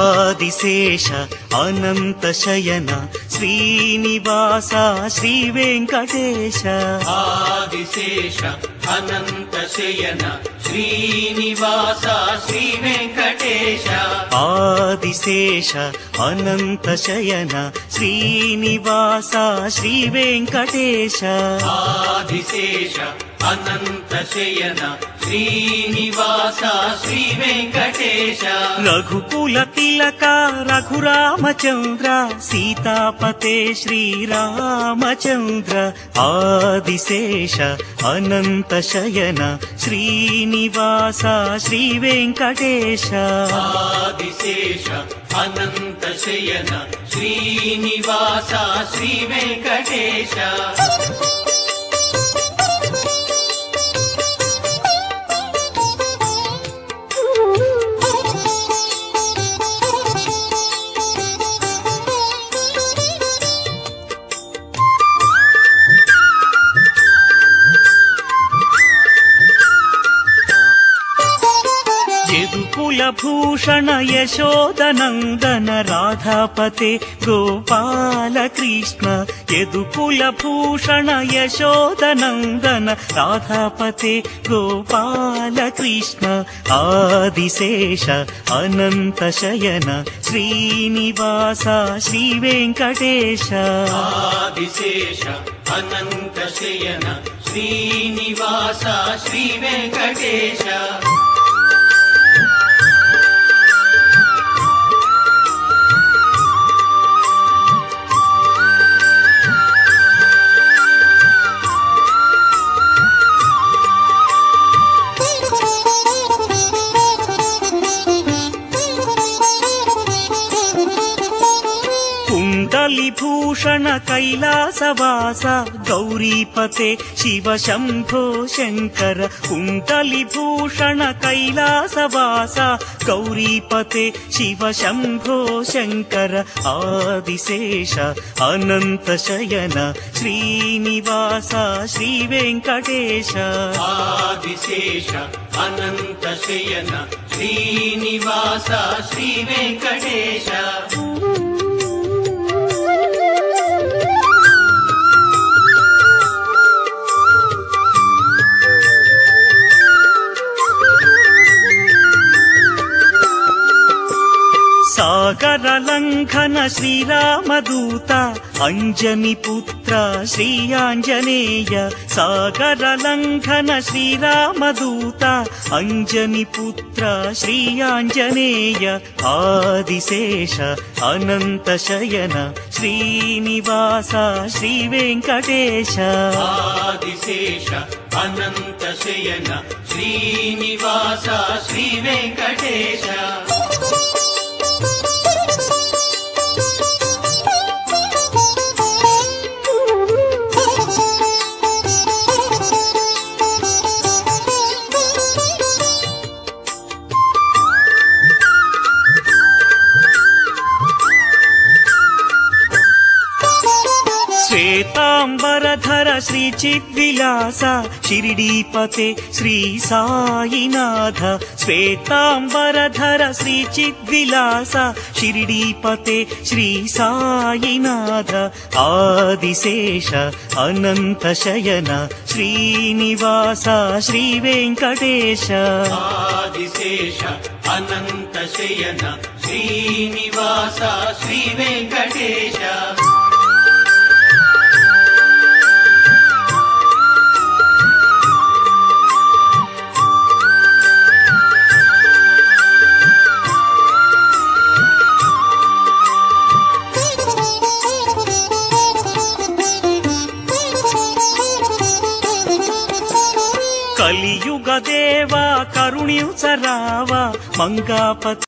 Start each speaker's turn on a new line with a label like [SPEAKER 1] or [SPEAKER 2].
[SPEAKER 1] ఆదిశేష అనంత శయన శ్రీనివాస శ్రీ వెంకటేశ
[SPEAKER 2] ఆదిశేష అనంత శయన శ్రీనివాస శ్రీ వెంకటేశ
[SPEAKER 1] ఆదిశేష అనంత శయన శ్రీనివాస శ్రీ వెంకటేశ
[SPEAKER 2] ఆదిశేష అనంత శయన శ్రీనివాస శ్రీ వెంకటేశ
[SPEAKER 1] రఘుకుల తిలక రఘురామచంద్ర సీతాపతే శ్రీరామచంద్ర ఆదిశేష అనంత శయన శ్రీనివాస శ్రీ వెంకటేశ
[SPEAKER 2] ఆదిశేష అనంత శయన శ్రీనివాస శ్రీ వెంకటేశ
[SPEAKER 1] కులభూషణ యశోదనందన రాధాపతే గోపాల కృష్ణ యదుకులభూషణ యశోదనందన రాధాపతే గోపాల కృష్ణ ఆదిశేష అనంత శయన శ్రీనివాస శ్రీ వెంకటేశ
[SPEAKER 2] ఆదిశేష అనంత శయన శ్రీనివాస శ్రీ వెంకటేశ
[SPEAKER 1] कुण्डलिभूषण कैलासवास गौरीपते शिव शम्भो शङ्कर कुण्डलिभूषण कैलासवास गौरीपते शिव शम्भो शङ्कर आदिशेष अनन्त शयन श्रीनिवास श्री वेङ्कटेश
[SPEAKER 2] आदिशेष अनन्त शयन श्रीनिवास श्री वेङ्कटेश
[SPEAKER 1] सागर लंघन श्रीरामदूत अंजनी पुत्र श्री आंजनेय सागर लंघन श्रीरामदूत अंजनी पुत्र श्री आंजनेय आदिशेष अनंत शयन श्रीनिवास श्री वेंकटेश
[SPEAKER 2] आदिशेष अनंत शयन श्रीनिवास श्री वेंकटेश
[SPEAKER 1] श्वेतांबरधर श्री चिद्विलास शिरडीपते श्री साईनाथ श्वेतांबरधर श्री चिद्विलास शिरडीपते श्री साईनाथ आदिशेष अनंत शयन श्रीनिवास श्री वेंकटेश
[SPEAKER 2] आदिशेष अनंत शयन श्रीनिवास श्री वेंकटेश
[SPEAKER 1] कलियुग देवा करुणिंचरावा मंगापते